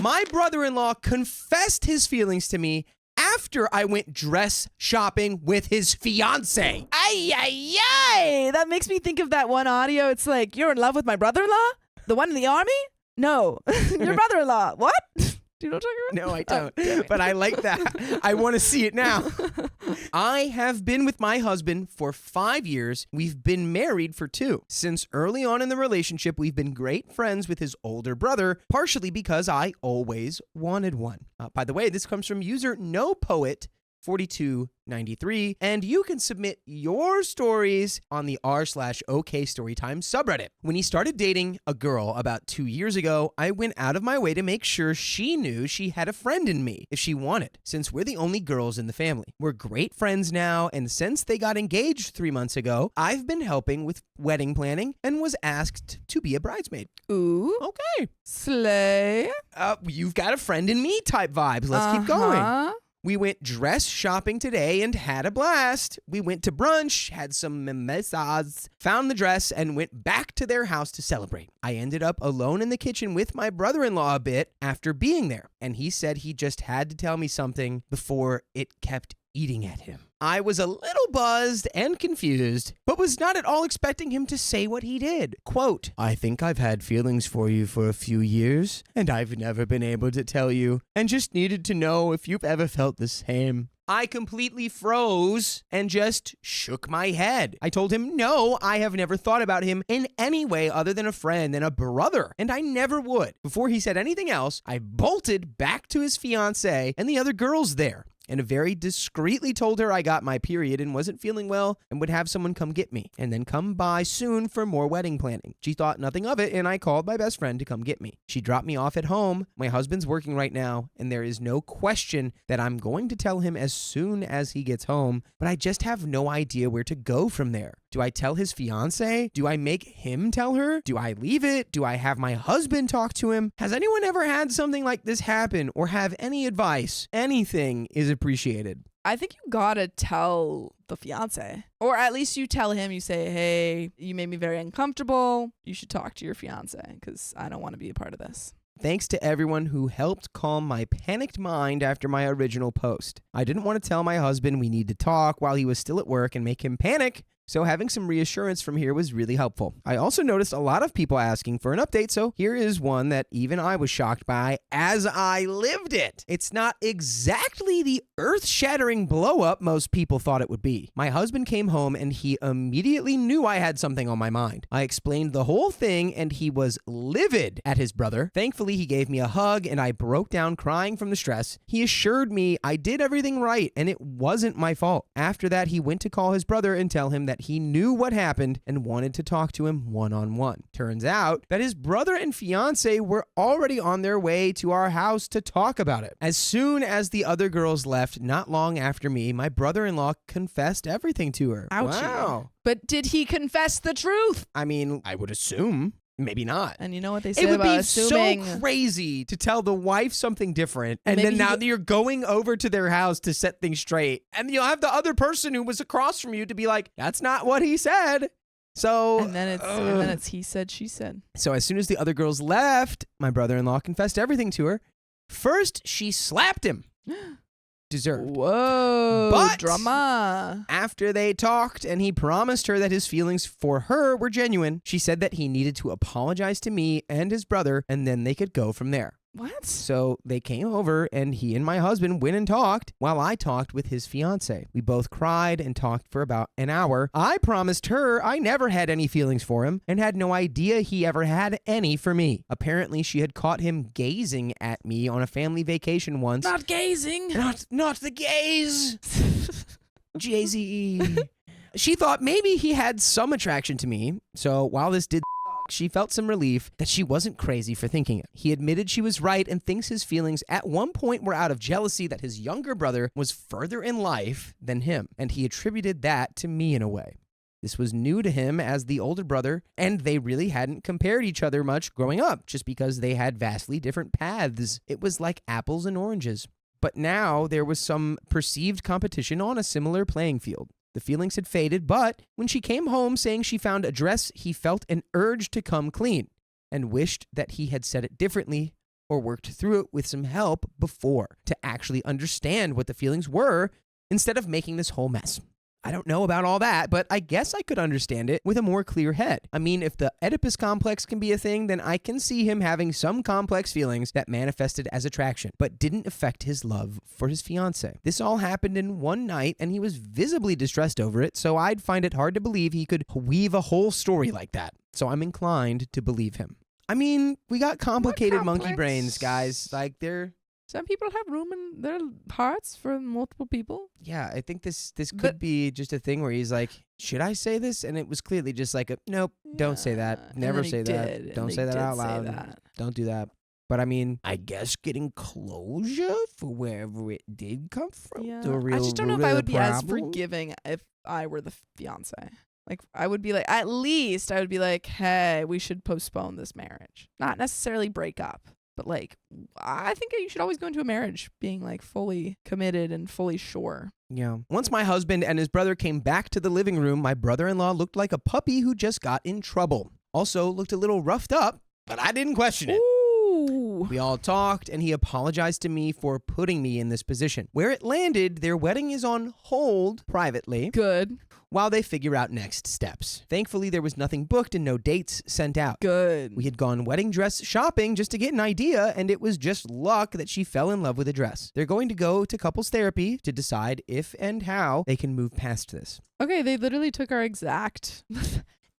My brother-in-law confessed his feelings to me after I went dress shopping with his fiance. Ay, ay, ay. That makes me think of that one audio. It's like, you're in love with my brother-in-law? The one in the army? No. Your brother-in-law. What? Do you know what I'm talking about? No, I don't. But I like that. I want to see it now. I have been with my husband for 5 years. We've been married for 2. Since early on in the relationship, we've been great friends with his older brother, partially because I always wanted one. By the way, this comes from user NoPoet4293, and you can submit your stories on the r/OK Storytime subreddit. When he started dating a girl about 2 years ago, I went out of my way to make sure she knew she had a friend in me if she wanted, since we're the only girls in the family. We're great friends now, and since they got engaged 3 months ago, I've been helping with wedding planning and was asked to be a bridesmaid. Ooh. Okay. Slay. You've got a friend in me type vibes. Let's keep going. We went dress shopping today and had a blast. We went to brunch, had some mimosas, found the dress, and went back to their house to celebrate. I ended up alone in the kitchen with my brother-in-law a bit after being there, and he said he just had to tell me something before it kept eating at him. I was a little buzzed and confused, but was not at all expecting him to say what he did. Quote, I think I've had feelings for you for a few years, and I've never been able to tell you, and just needed to know if you've ever felt the same. I completely froze and just shook my head. I told him, no, I have never thought about him in any way other than a friend and a brother, and I never would. Before he said anything else, I bolted back to his fiancé and the other girls there, and very discreetly told her I got my period and wasn't feeling well and would have someone come get me and then come by soon for more wedding planning. She thought nothing of it, and I called my best friend to come get me. She dropped me off at home. My husband's working right now, and there is no question that I'm going to tell him as soon as he gets home, but I just have no idea where to go from there. Do I tell his fiance? Do I make him tell her? Do I leave it? Do I have my husband talk to him? Has anyone ever had something like this happen or have any advice? Anything is appreciated. I think you gotta tell the fiance, or at least you tell him, you say, hey, you made me very uncomfortable. You should talk to your fiance because I don't want to be a part of this. Thanks to everyone who helped calm my panicked mind after my original post. I didn't want to tell my husband we need to talk while he was still at work and make him panic, so having some reassurance from here was really helpful. I also noticed a lot of people asking for an update, so here is one that even I was shocked by as I lived it. It's not exactly the earth-shattering blow-up most people thought it would be. My husband came home and he immediately knew I had something on my mind. I explained the whole thing and he was livid at his brother. Thankfully, he gave me a hug and I broke down crying from the stress. He assured me I did everything right and it wasn't my fault. After that, he went to call his brother and tell him that he knew what happened and wanted to talk to him one-on-one. Turns out that his brother and fiance were already on their way to our house to talk about it. As soon as the other girls left, not long after me, my brother-in-law confessed everything to her. Ouchie. Wow. But did he confess the truth? I mean, I would assume. Maybe not. And you know what they say It would about be assuming. so crazy to tell the wife something different, and Maybe then now you're going over to their house to set things straight, and you'll have the other person who was across from you to be like, that's not what he said. So And then it's he said, she said. So as soon as the other girls left, my brother-in-law confessed everything to her. First, she slapped him. Deserved. Whoa, But drama. after they talked and he promised her that his feelings for her were genuine, she said that he needed to apologize to me and his brother, and then they could go from there. What? So they came over and he and my husband went and talked while I talked with his fiance. We both cried and talked for about an hour. I promised her I never had any feelings for him and had no idea he ever had any for me. Apparently she had caught him gazing at me on a family vacation once. Not gazing. Not the gaze. Jay-Z. She thought maybe he had some attraction to me. So while this did, she felt some relief that she wasn't crazy for thinking it. He admitted she was right and thinks his feelings at one point were out of jealousy that his younger brother was further in life than him, and he attributed that to me in a way. This was new to him as the older brother, and they really hadn't compared each other much growing up, just because they had vastly different paths. It was like apples and oranges. But now there was some perceived competition on a similar playing field. The feelings had faded, but when she came home saying she found a dress, he felt an urge to come clean and wished that he had said it differently or worked through it with some help before to actually understand what the feelings were instead of making this whole mess. I don't know about all that, but I guess I could understand it with a more clear head. I mean, if the Oedipus complex can be a thing, then I can see him having some complex feelings that manifested as attraction, but didn't affect his love for his fiancé. This all happened in one night, and he was visibly distressed over it, so I'd find it hard to believe he could weave a whole story like that. So I'm inclined to believe him. I mean, we got complicated monkey brains, guys. Like, some people have room in their hearts for multiple people. Yeah, I think this could be just a thing where he's like, should I say this? And it was clearly just like, nope, don't say that. Never say that. Don't say that out loud. Don't do that. But I mean, I guess getting closure for wherever it did come from. Yeah. I just don't know if I would be as forgiving if I were the fiance. Like, I would be like, at least I would be like, hey, we should postpone this marriage. Not necessarily break up. But, like, I think you should always go into a marriage being, like, fully committed and fully sure. Yeah. Once my husband and his brother came back to the living room, my brother-in-law looked like a puppy who just got in trouble. Also looked a little roughed up, but I didn't question it. Ooh. We all talked, and he apologized to me for putting me in this position. Where it landed, their wedding is on hold privately. Good. While they figure out next steps. Thankfully, there was nothing booked and no dates sent out. Good. We had gone wedding dress shopping just to get an idea, and it was just luck that she fell in love with a dress. They're going to go to couples therapy to decide if and how they can move past this. Okay, they literally took our exact...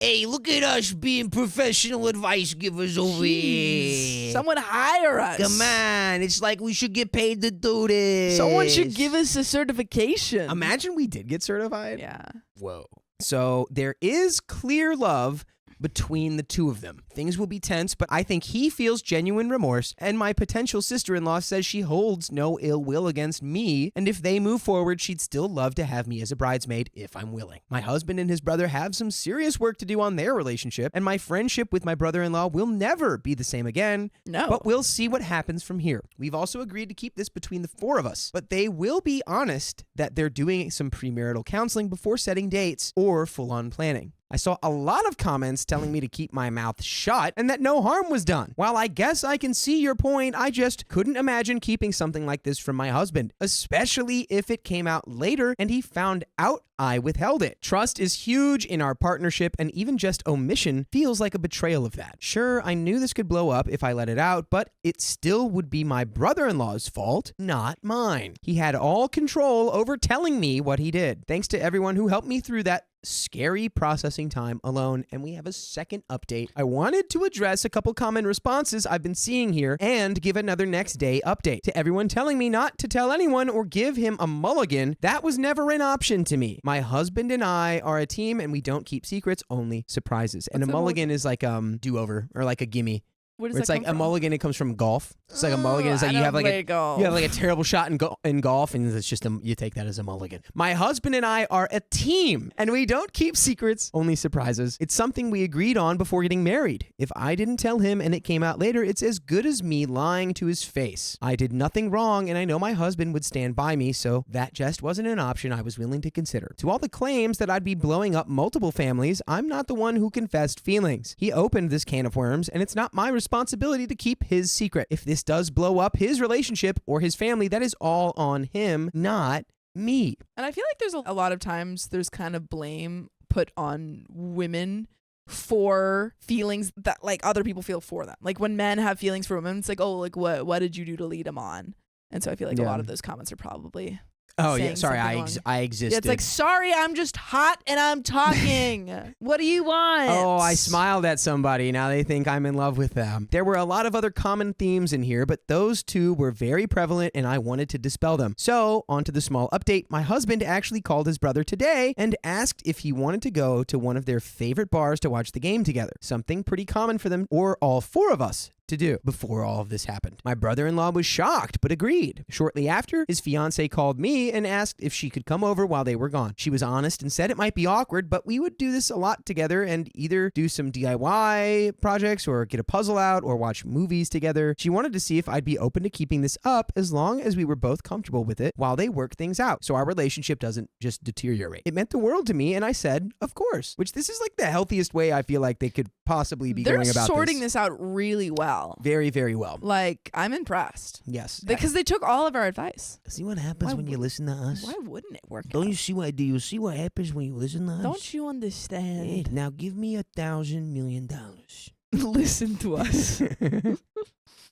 Hey, look at us being professional advice givers over here. Someone hire us. Come on. It's like we should get paid to do this. Someone should give us a certification. Imagine we did get certified. Yeah. Whoa. So there is clear love between the two of them. Things will be tense, but I think he feels genuine remorse, and my potential sister-in-law says she holds no ill will against me, and if they move forward, she'd still love to have me as a bridesmaid if I'm willing. My husband and his brother have some serious work to do on their relationship, and my friendship with my brother-in-law will never be the same again. No. But we'll see what happens from here. We've also agreed to keep this between the four of us, but they will be honest that they're doing some premarital counseling before setting dates or full-on planning. I saw a lot of comments telling me to keep my mouth shut and that no harm was done. While I guess I can see your point, I just couldn't imagine keeping something like this from my husband, especially if it came out later and he found out I withheld it. Trust is huge in our partnership, and even just omission feels like a betrayal of that. Sure, I knew this could blow up if I let it out, but it still would be my brother-in-law's fault, not mine. He had all control over telling me what he did. Thanks to everyone who helped me through that scary processing time alone. And we have a second update. I wanted to address a couple common responses I've been seeing here and give another next day update. To everyone telling me not to tell anyone or give him a mulligan, that was never an option to me. My husband and I are a team, and we don't keep secrets, only surprises. And a mulligan is like do-over or like a gimme. Where it's that like come a from? mulligan. It comes from golf. It's like a mulligan. It's like you have like a terrible shot in golf, and it's just you take that as a mulligan. My husband and I are a team, and we don't keep secrets, only surprises. It's something we agreed on before getting married. If I didn't tell him and it came out later, it's as good as me lying to his face. I did nothing wrong, and I know my husband would stand by me, so that just wasn't an option I was willing to consider. To all the claims that I'd be blowing up multiple families, I'm not the one who confessed feelings. He opened this can of worms, and it's not my responsibility to keep his secret. If this does blow up his relationship or his family, that is all on him, not me. And I feel like there's a lot of times there's kind of blame put on women for feelings that like other people feel for them. Like when men have feelings for women, it's like, oh, like what did you do to lead them on? And so I feel like a lot of those comments are probably Oh, yeah. Sorry, I existed. Yeah, it's like, sorry, I'm just hot and I'm talking. What do you want? Oh, I smiled at somebody. Now they think I'm in love with them. There were a lot of other common themes in here, but those two were very prevalent, and I wanted to dispel them. So, on to the small update. My husband actually called his brother today and asked if he wanted to go to one of their favorite bars to watch the game together. Something pretty common for them, or all four of us, to do before all of this happened. My brother-in-law was shocked, but agreed. Shortly after, his fiancé called me and asked if she could come over while they were gone. She was honest and said it might be awkward, but we would do this a lot together and either do some DIY projects or get a puzzle out or watch movies together. She wanted to see if I'd be open to keeping this up as long as we were both comfortable with it while they work things out, so our relationship doesn't just deteriorate. It meant the world to me, and I said, of course, which this is like the healthiest way I feel like they could possibly be going about this. They're sorting this out really well. well. Very, very well. Like, I'm impressed. Yes. Because they took all of our advice. See what happens when you listen to us? Why wouldn't it work? Don't you see what I do? You see what happens when you listen to us? Don't you understand? Hey, now give me $1,000,000,000. Listen to us.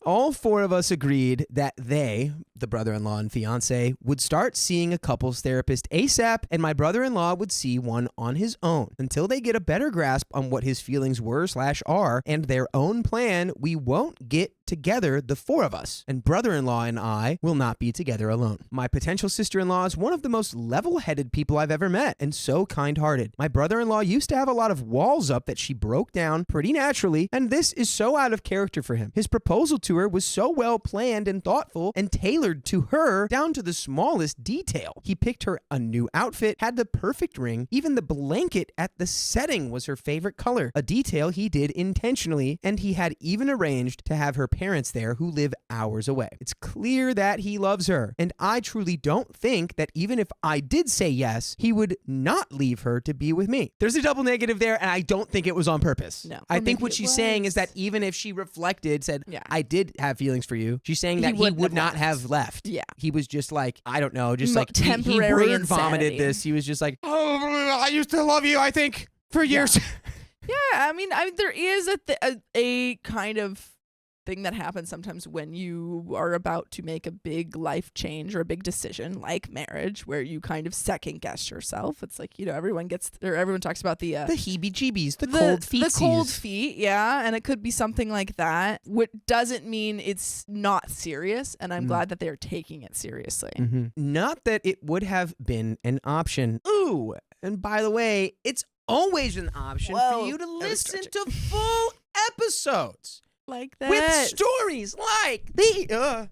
All four of us agreed that they, the brother-in-law and fiance, would start seeing a couples therapist ASAP, and my brother-in-law would see one on his own. Until they get a better grasp on what his feelings were/are and their own plan, we won't get together, the four of us, and brother-in-law and I will not be together alone. My potential sister-in-law is one of the most level-headed people I've ever met and so kind-hearted. My brother-in-law used to have a lot of walls up that she broke down pretty naturally, and this is so out of character for him. His proposal to her was so well planned and thoughtful and tailored to her down to the smallest detail. He picked her a new outfit, had the perfect ring, even the blanket at the setting was her favorite color, a detail he did intentionally, and he had even arranged to have her parents there who live hours away. It's clear that he loves her, and I truly don't think that even if I did say yes, he would not leave her to be with me. There's a double negative there, and I don't think it was on purpose. No. I think what she's saying is that even if she reflected, said, I did have feelings for you, she's saying that he would not have left. Yeah. He was just like, I don't know, just like temporary he word vomited this. He was just like, oh, I used to love you, I think, for years. Yeah, I mean, there is a kind of thing that happens sometimes when you are about to make a big life change or a big decision like marriage, where you kind of second guess yourself. It's like, everyone talks about the heebie-jeebies, the cold feet. The cold feet, yeah, and it could be something like that. What doesn't mean it's not serious, and I'm glad that they're taking it seriously. Mm-hmm. Not that it would have been an option. Ooh, and by the way, it's always an option for you to listen to full episodes. Like that. With stories like the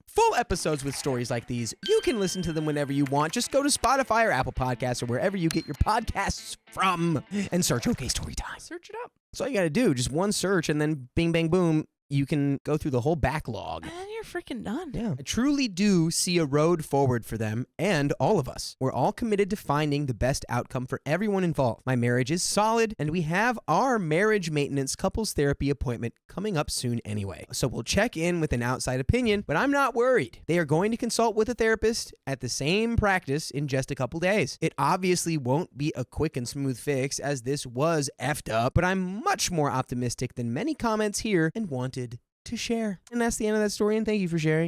full episodes with stories like these. You can listen to them whenever you want. Just go to Spotify or Apple Podcasts or wherever you get your podcasts from and search OK Storytime. Search it up. That's all you got to do. Just one search and then bing, bang, boom. You can go through the whole backlog. And you're freaking done. Yeah. I truly do see a road forward for them and all of us. We're all committed to finding the best outcome for everyone involved. My marriage is solid, and we have our marriage maintenance couples therapy appointment coming up soon anyway. So we'll check in with an outside opinion, but I'm not worried. They are going to consult with a therapist at the same practice in just a couple days. It obviously won't be a quick and smooth fix, as this was effed up, but I'm much more optimistic than many comments here and wanted to share. And that's the end of that story, and thank you for sharing.